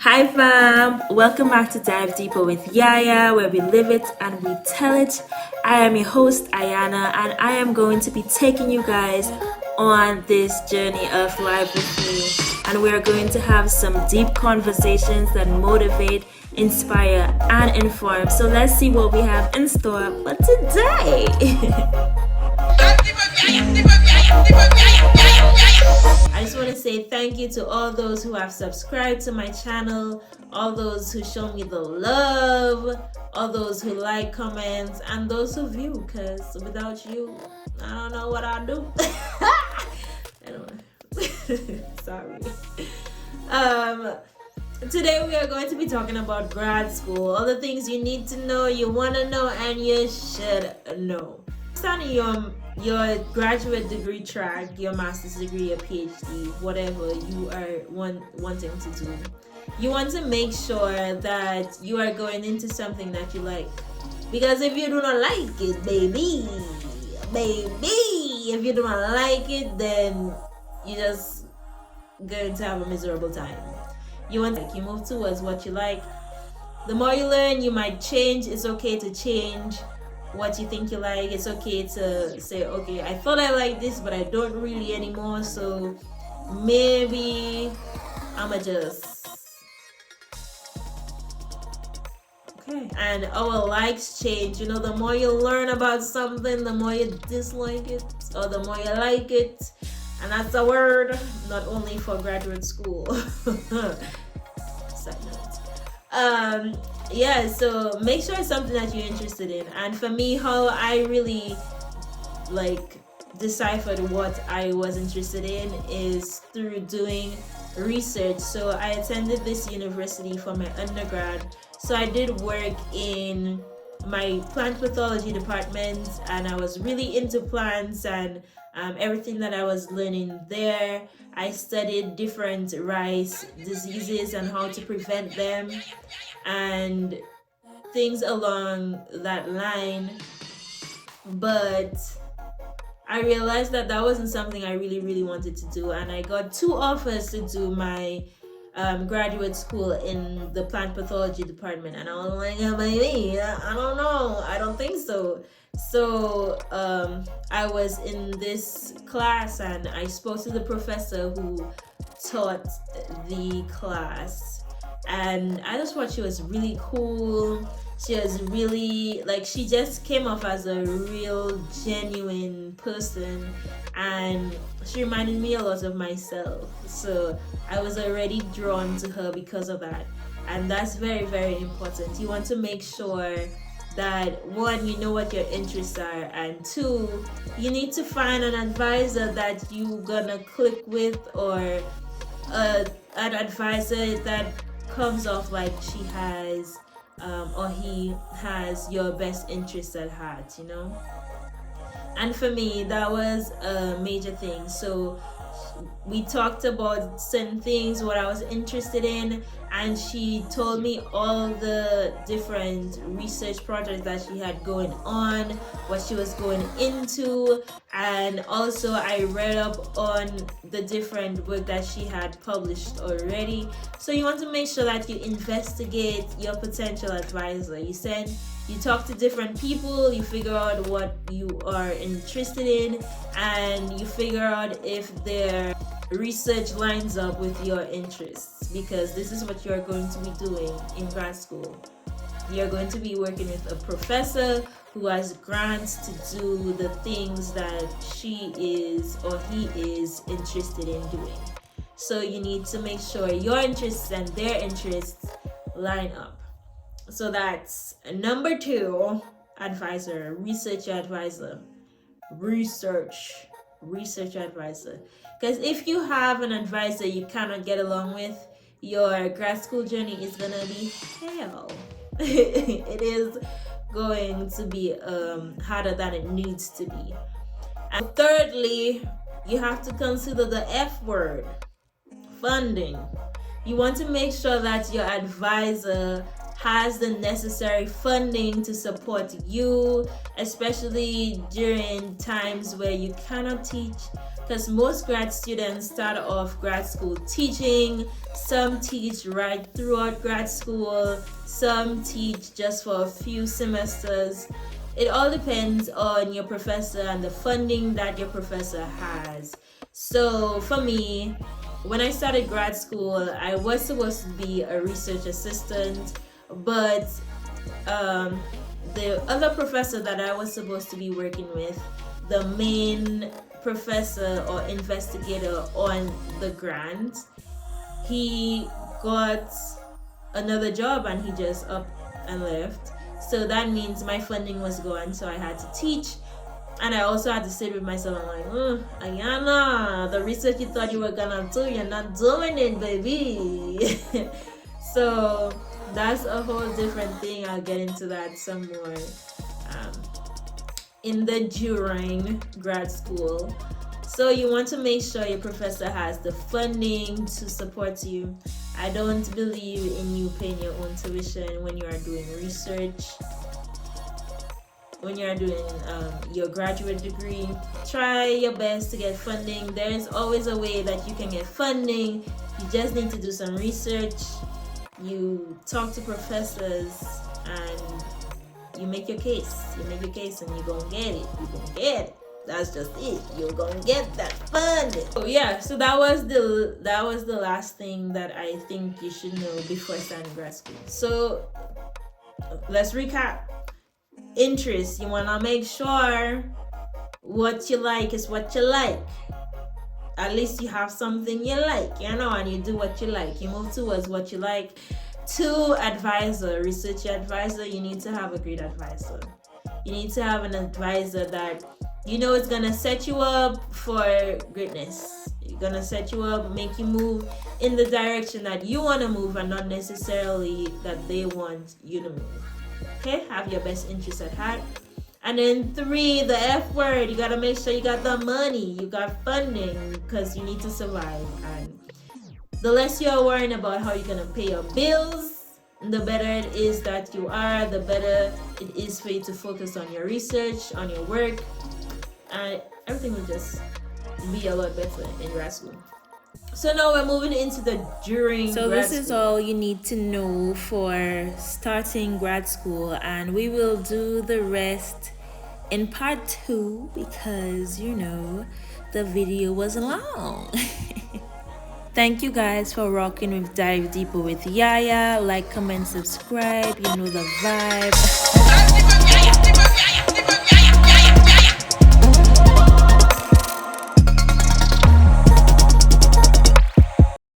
Hi fam, welcome back to Dive Deeper with Yaya, where we live it and we tell it. I am your host Ayana, and I am going to be taking you guys on this journey of life with me, and we are going to have some deep conversations that motivate, inspire, and inform. So let's see what we have in store for today. I just want to say thank you to all those who have subscribed to my channel, all those who show me the love, all those who like comments, and those who view, because without you, I don't know what I'll do. Anyway, sorry. Today we are going to be talking about grad school, all the things you need to know, you want to know, and you should know. Starting your graduate degree track, your master's degree, your PhD, whatever you are wanting to do, you want to make sure that you are going into something that you like. Because if you do not like it, baby, if you do not like it, then you're just going to have a miserable time. You move towards what you like. The more you learn, you might change. It's okay to change what you think you like. It's okay to say, okay, I thought I liked this, but I don't really anymore, so maybe I'ma just okay. And our likes change. You know, the more you learn about something, the more you dislike it, or the more you like it. And that's a word not only for graduate school. Side note. Yeah, so make sure it's something that you're interested in. And for me, how I really deciphered what I was interested in is through doing research. So I attended this university for my undergrad, so I did work in my plant pathology department, and I was really into plants and everything that I was learning there. I studied different rice diseases and how to prevent them and things along that line. But I realized that wasn't something I really wanted to do, and I got 2 offers to do my graduate school in the plant pathology department, and I was like, maybe, I don't know, I don't think so. So I was in this class and I spoke to the professor who taught the class, and I just thought she was really cool. She was really she just came off as a real genuine person, and she reminded me a lot of myself. So I was already drawn to her because of that, and that's very important. You want to make sure that 1, you know what your interests are, and 2, you need to find an advisor that you gonna click with, or an advisor that comes off like she has or he has your best interests at heart, you know. And for me, that was a major thing. So we talked about certain things, what I was interested in, and she told me all the different research projects that she had going on, what she was going into, and also I read up on the different work that she had published already. So you want to make sure that you investigate your potential advisor. You talk to different people, you figure out what you are interested in, and you figure out if their research lines up with your interests, because this is what you're going to be doing in grad school. You're going to be working with a professor who has grants to do the things that she is or he is interested in doing. So you need to make sure your interests and their interests line up. So that's number 2, advisor, research advisor. Research advisor. Because if you have an advisor you cannot get along with, your grad school journey is gonna be hell. It is going to be harder than it needs to be. And thirdly, you have to consider the F word, funding. You want to make sure that your advisor has the necessary funding to support you, especially during times where you cannot teach because most grad students start off grad school teaching. Some teach right throughout grad school, some teach just for a few semesters. It all depends on your professor and the funding that your professor has. So for me, when I started grad school, I was supposed to be a research assistant, but the other professor that I was supposed to be working with, the main professor or investigator on the grant, he got another job and he just up and left. So that means my funding was gone, so I had to teach. And I also had to sit with myself. I'm like, Ayana, the research you thought you were gonna do, you're not doing it, baby. So that's a whole different thing. I'll get into that some more during grad school. So you want to make sure your professor has the funding to support you. I don't believe in you paying your own tuition when you are doing research. When you are doing your graduate degree, try your best to get funding. There is always a way that you can get funding. You just need to do some research. You talk to professors and you make your case. You make your case and you're gonna get it. You're gonna get it. That's just it. You're gonna get that funding. Oh yeah, so that was the last thing that I think you should know before starting grad school. So let's recap. Interest. You wanna make sure what you like is what you like. At least you have something you like, and you do what you like. You move towards what you like. 2, advisor, research advisor. You need to have a great advisor. You need to have an advisor that is gonna set you up for greatness. It's gonna set you up, make you move in the direction that you want to move and not necessarily that they want you to move. Okay, have your best interests at heart. And then 3, the F word. You gotta make sure you got the money, you got funding, because you need to survive. And the less you're worrying about how you're gonna pay your bills, the better it is that you are, the better it is for you to focus on your research, on your work, and everything will just be a lot better in grad school. So now we're moving into the during So grad this is school. all you need to know for starting grad school, and we will do the rest in part 2 because the video was long. Thank you guys for rocking with Dive Deeper with Yaya. Like, comment, subscribe. You know the vibe.